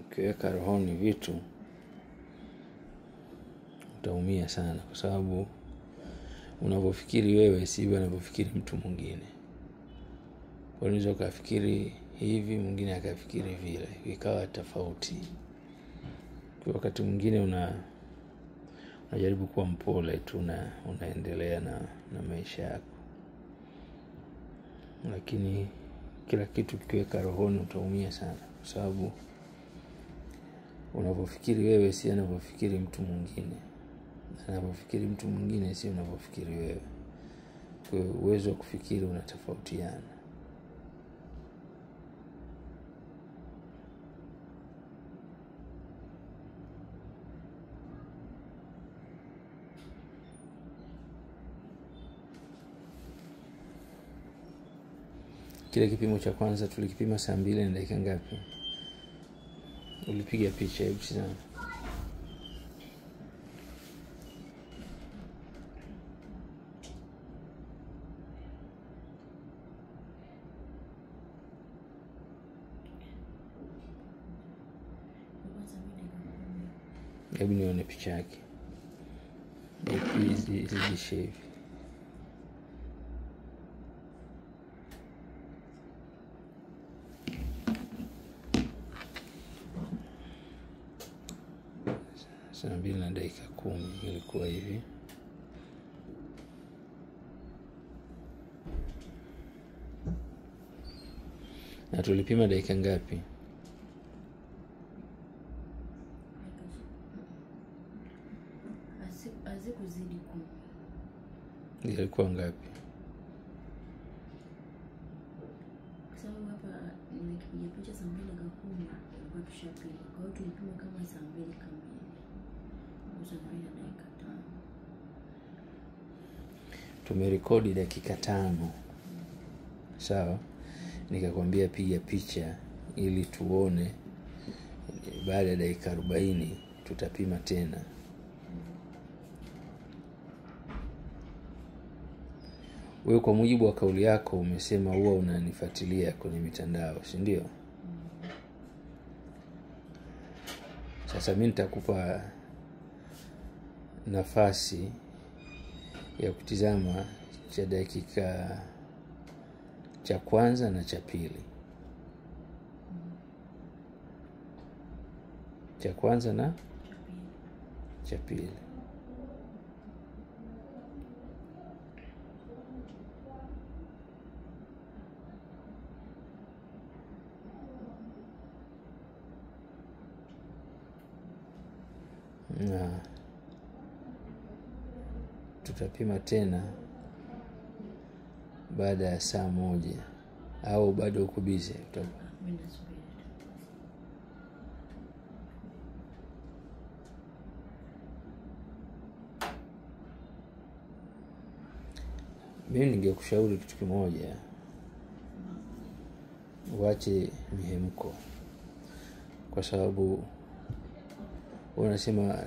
Ukiweka rohoni vitu utaumia sana, kwa sababu unavyofikiri wewe sivyo anavyofikiri mtu mwingine. Unaweza ukafikiri hivi, mwingine akafikiri vile, ikawa tofauti. Kwa wakati mwingine unajaribu kuwa mpole tu na unaendelea na maisha yako. Lakini kila kitu ukiweka rohoni utaumia sana, kwa sababu unavyofikiri wewe si anavyofikiri mtu mwingine. Anavyofikiri mtu mwingine si unavyofikiri wewe. Kwa hiyo uwezo wa kufikiri unatofautiana. Kile kipimo cha kwanza tulikipima saa 2 na dakika ngapi? Ulipiga picha hebu sana. Hebu nione picha yake. Hizi shave. Saa 2 na dakika 10 ilikuwa hivi. Na tulipima dakika ngapi? Hazikuzidi 10. Ilikuwa ngapi? Kwa sababu hapa nimepiga picha saa 2 dakika 10 ilikuwa tushapima. Kwa hiyo tulipima kama saa 2 kamili. Saa 2 na dakika 5. Tumerekodi dakika 5. Sawa? Nikakwambia piga picha ili tuone baada ya dakika 40 tutapima tena. Wewe kwa mujibu wa kauli yako umesema huwa unanifuatilia kwenye mitandao, si ndio? Sasa mimi nitakupa nafasi ya kutizama cha dakika cha kwanza na cha pili. Cha kwanza na cha pili. Na tutapima tena baada ya saa 1 au bado uko busy? Mimi ningekushauri kitu kimoja. Uache mihemko, kwa sababu wanasema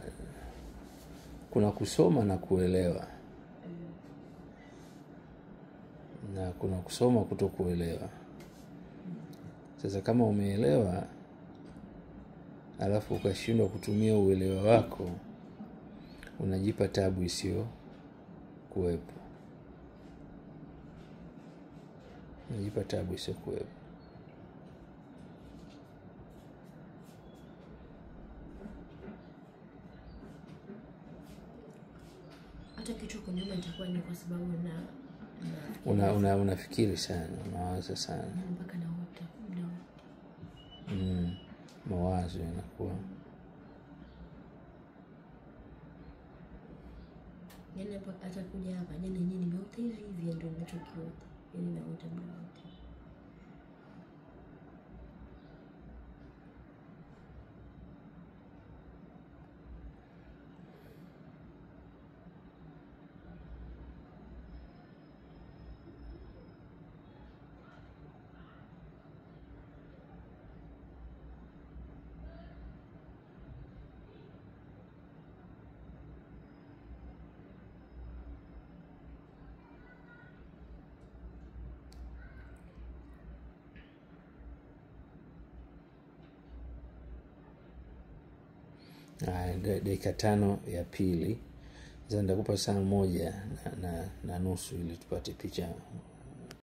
kuna kusoma na kuelewa, na kuna kusoma kutokuelewa. Sasa kama umeelewa alafu ukashindwa kutumia uelewa wako, unajipa tabu isiyo kuwepo. Unajipa tabu isiyo kuwepo. Hata kitu kwa nyuma itakuwa ni kwa sababu unafikiri sana, unawaza sana. Mpaka na wote muda wote. Mawazo yanakuwa. Yaani hata kuja hapa jana yenyewe nimeota hivi ndio ninachokiota. Yaani naota muda wote. dakika 5 ya pili. Sasa nitakupa saa 1 na nusu ili tupate picha